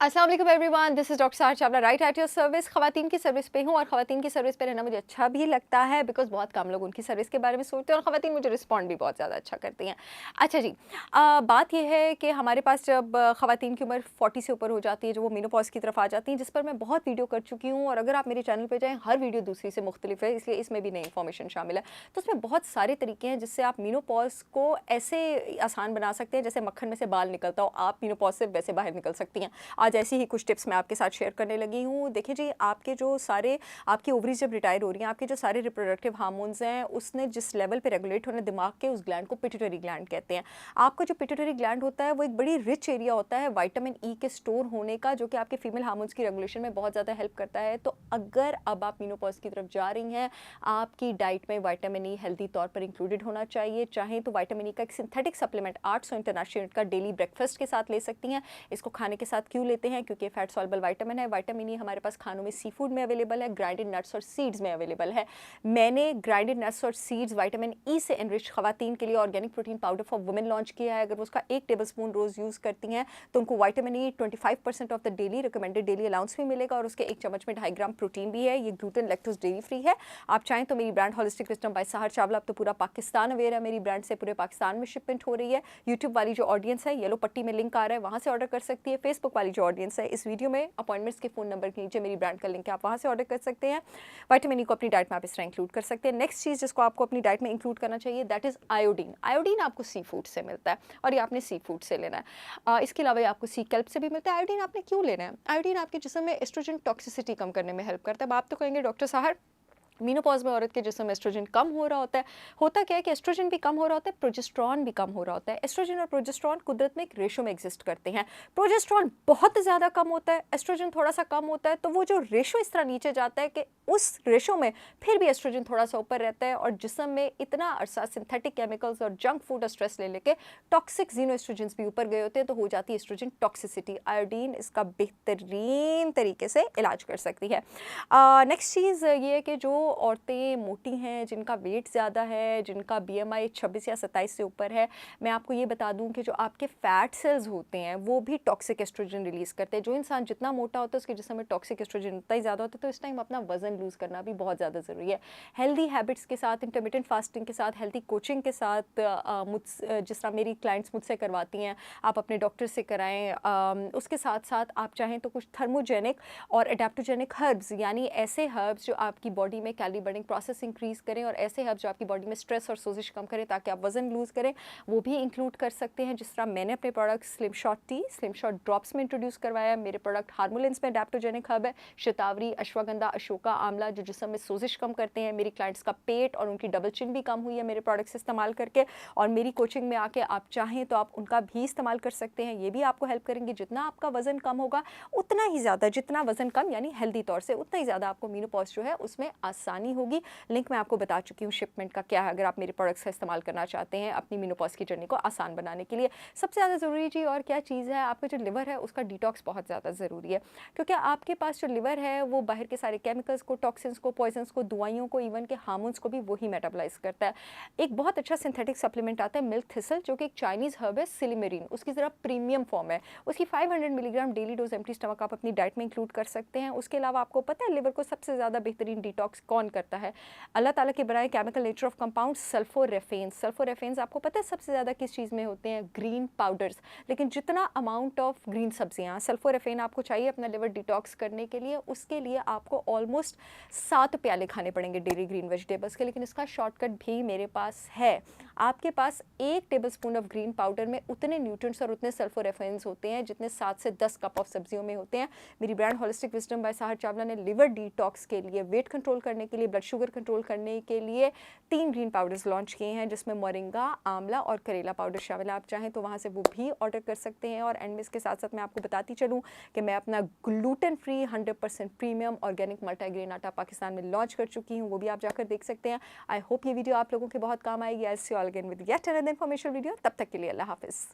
अस्सलाम वालेकुम everyone, this is doctor Sahar Chawla right at your service. ख़वातीन की सर्विस पे हूँ और ख़वातीन की सर्विस पे रहना मुझे अच्छा भी लगता है बिकॉज़ बहुत कम लोग उनकी सर्विस के बारे में सोचते हैं और ख़वातीन मुझे रिस्पॉन्ड भी बहुत ज़्यादा अच्छा करती हैं। अच्छा जी, बात ये है कि हमारे पास जब ख़वातीन की उम्र 40 से ऊपर हो जाती है, जो वो मेनोपॉज़ की तरफ आ जाती हैं, जिस पर मैं बहुत वीडियो कर चुकी हूँ और अगर आप मेरे चैनल पे जाएँ, हर वीडियो दूसरी से मुख्तलिफ है, इसलिए इसमें भी नई इन्फॉर्मेशन शामिल है। तो उसमें बहुत सारे तरीके हैं जिससे आप मेनोपॉज़ को ऐसे आसान बना सकते हैं जैसे मक्खन में से बाल निकलता हो, आप मेनोपॉज़ से वैसे बाहर निकल सकती हैं। आज ऐसी ही कुछ टिप्स मैं आपके साथ शेयर करने लगी हूँ। देखिए जी, आपके जो सारे आपकी ओवरीज जब रिटायर हो रही हैं, आपके जो सारे रिप्रोडक्टिव हार्मोन्स हैं, उसने जिस लेवल पे रेगुलेट होने दिमाग के, उस ग्लैंड को पिट्यूटरी ग्लैंड कहते हैं। आपका जो पिट्यूटरी ग्लैंड होता है, वो एक बड़ी रिच एरिया होता है विटामिन ई के स्टोर होने का, जो कि आपके फीमेल हार्मोन्स की रेगुलेशन में बहुत ज़्यादा हेल्प करता है। तो अगर अब आप मेनोपॉज़ की तरफ जा रही हैं, आपकी डाइट में विटामिन ई हेल्दी तौर पर इंक्लूडेड होना चाहिए। चाहें तो विटामिन ई का एक सिंथेटिक सप्लीमेंट 800 इंटरनेशनल यूनिट का डेली ब्रेकफास्ट के साथ ले सकती हैं। इसको खाने के साथ क्यों लेते हैं? क्योंकि फैट सॉल्युबल विटामिन है। विटामिन ई हमारे पास खानों में, सी फूड में अवेलेबल है, ग्राइंडेड नट्स और सीड्स में अवेलेबल है। मैंने ग्राइंडेड नट्स और सीड्स विटामिन ई से एनरिच खवातीन के लिए organic protein powder for women launch किया है। अगर वो उसका 1 टेबलस्पून रोज़ यूज़ करती हैं तो उनको vitamin E 25% of the daily recommended daily allowance भी मिलेगा और उसके 1 चम्मच में 2.5 ग्राम प्रोटीन भी है। ये ग्लूटेन लैक्टोज डेयरी फ्री है। आप चाहें तो मेरी ब्रांड होलिस्टिक विजडम बाय सहर चावला, अब तो पूरा पाकिस्तान अवेयर है, मेरी ब्रांड से पूरे पाकिस्तान में शिपमेंट हो रही है। यूट्यूब वाली जो ऑडियंस है, येलो पट्टी में लिंक आ रहा है, वहाँ से ऑर्डर कर सकती है। फेसबुक वाली जो ऑडियंस है, इस वीडियो में अपॉइंटमेंट्स के फ़ोन नंबर के नीचे मेरी ब्रांड का लिंक है, आप वहाँ से ऑर्डर कर सकते हैं। विटामिन ई को अपनी डाइट में आप इस तरह इंक्लूड कर सकते हैं। नेक्स्ट चीज़ जिसको आपको अपनी डाइट में इंक्लूड करना चाहिए, दैट इज़ आयोडीन। आयोडीन आपको सी फूड से मिलता है और ये आपने सी फूड से लेना है। इसके अलावा ये आपको सी केल्प से भी मिलता है। आयोडीन आपने क्यों लेना है? आयोडीन आपके जिस्म में एस्ट्रोजन टॉक्सिसिटी कम करने में हेल्प करता है। अब आप तो कहेंगे डॉक्टर साहब, मेनोपॉज़ में औरत के जिस्म में एस्ट्रोजन कम हो रहा होता है। होता क्या है कि एस्ट्रोजन भी कम हो रहा होता है, प्रोजेस्टेरॉन भी कम हो रहा होता है। एस्ट्रोजन और प्रोजेस्टेरॉन कुदरत में एक रेशो में एग्जिस्ट करते हैं। प्रोजेस्टेरॉन बहुत ज़्यादा कम होता है, एस्ट्रोजन थोड़ा सा कम होता है, तो वो जो रेशो इस तरह नीचे जाता है कि उस रेशो में फिर भी एस्ट्रोजन थोड़ा सा ऊपर रहता है और जिस्म में इतना अरसा सिंथेटिक केमिकल्स और जंक फूड और स्ट्रेस ले लेके टॉक्सिक जीनो एस्ट्रोजन्स भी ऊपर गए होते हैं, तो हो जाती है एस्ट्रोजन टॉक्सिसिटी। आयोडीन इसका बेहतरीन तरीके से इलाज कर सकती है। नेक्स्ट चीज़ ये है कि जो औरतें मोटी हैं, जिनका वेट ज़्यादा है, जिनका बीएमआई 26 या 27 से ऊपर है, मैं आपको ये बता दूं कि जो आपके फैट सेल्स होते हैं वो भी टॉक्सिक एस्ट्रोजन रिलीज़ करते हैं। जो इंसान जितना मोटा होता है उसके जिस्म में टॉक्सिक एस्ट्रोजन उतना ही ज़्यादा होता है, तो इस टाइम अपना वजन लूज़ करना भी बहुत ज़्यादा ज़रूरी है। हेल्दी हैबिट्स के साथ, इंटरमिटेंट फास्टिंग के साथ, हेल्थी कोचिंग के साथ, जिस तरह मेरी क्लाइंट्स मुझसे करवाती हैं, आप अपने डॉक्टर से कराएँ। उसके साथ साथ आप चाहें तो कुछ थर्मोजेनिक और एडेप्टोजेनिक हर्ब्स, यानी ऐसे हर्ब्स जो आपकी बॉडी में कैलोरी बर्निंग प्रोसेस इंक्रीज़ करें और ऐसे हर्ब्स जो आपकी बॉडी में स्ट्रेस और सोजिश कम करें ताकि आप वज़न लूज़ करें, वो भी इंक्लूड कर सकते हैं। जिस तरह मैंने अपने product slim shot T, slim shot drops में इंट्रोड्यूस करवाया है। मेरे प्रोडक्ट हार्मोलिन्स में एडेप्टोजेनिक हर्ब है, शतावरी, अश्वगंधा, अशोका, आंवला, जो जिस्म में सोजिश कम करते हैं। मेरी क्लाइंट्स का पेट और उनकी डबल चिन भी कम हुई है मेरे प्रोडक्ट्स इस्तेमाल करके, और मेरी कोचिंग में आके आप चाहें तो आप उनका भी इस्तेमाल कर सकते हैं। ये भी आपको हेल्प करेंगे। जितना आपका वज़न कम होगा उतना ही ज़्यादा, जितना वज़न कम यानी हेल्दी तौर से, उतना ही ज़्यादा आपको मेनोपॉज़ जो है उसमें आसानी होगी। लिंक मैं आपको बता चुकी हूँ शिपमेंट का क्या है, अगर आप मेरे प्रोडक्ट्स का इस्तेमाल करना चाहते हैं अपनी मेनोपॉज़ की जर्नी को आसान बनाने के लिए। सबसे ज़्यादा ज़रूरी जी और क्या चीज़ है, आपका जो लिवर है उसका डिटॉक्स बहुत ज़्यादा ज़रूरी है, क्योंकि आपके पास जो लिवर है वो बाहर के सारे केमिकल्स को, टॉक्सिन्स को, पॉइजन्स को, दवाइयों को, इवन के हार्मोन्स को भी वही मेटाबोलाइज करता है। एक बहुत अच्छा सिंथेटिक सप्लीमेंट आता है मिल्क थिसल, जो कि एक चाइनीज़ हर्ब है, सिलिमेरिन, उसकी ज़रा प्रीमियम फॉर्म है। उसकी 500 milligram daily dose empty stomach आप अपनी डाइट में इंक्लूड कर सकते हैं। उसके अलावा आपको पता है लिवर को सबसे ज़्यादा बेहतरीन डिटॉक्स कौन करता है? अल्लाह ताला के बनाए केमिकल नेचर ऑफ कंपाउंड सल्फोरेफेन्स। सल्फोरेफेन्स आपको पता है सबसे ज़्यादा किस चीज़ में होते हैं? Green powders. लेकिन जितना अमाउंट ऑफ ग्रीन सब्जियाँ, सल्फोरेफेन आपको चाहिए अपना लिवर डिटॉक्स करने के लिए, उसके लिए आपको ऑलमोस्ट 7 प्याले खाने पड़ेंगे डेली ग्रीन वेजिटेबल्स के। लेकिन इसका शॉर्टकट भी मेरे पास है। आपके पास 1 टेबलस्पून ऑफ ग्रीन पाउडर में उतने न्यूट्रिएंट्स और उतने सल्फोरेफेन्स होते हैं जितने 7 से 10 कप ऑफ सब्जियों में होते हैं। मेरी ब्रांड होलिस्टिक विजडम बाय सहर चावला ने लिवर डिटॉक्स के लिए, वेट कंट्रोल करने के लिए, ब्लड शुगर कंट्रोल करने के लिए 3 ग्रीन पाउडर्स लॉन्च किए हैं, जिसमें मोरिंगा, आंवला और करेला पाउडर शामिल है। आप चाहें तो वहाँ से वो भी ऑर्डर कर सकते हैं। और एंड में इसके साथ साथ मैं आपको बताती चलूँ कि मैं अपना gluten free 100% premium organic multigrain आटा पाकिस्तान में लॉन्च कर चुकी हूँ, वो भी आप जाकर देख सकते हैं। आई होप ये वीडियो आप लोगों के बहुत काम आएगी। I see you all again with yet another information video. तब तक के लिए अल्लाह हाफिज़।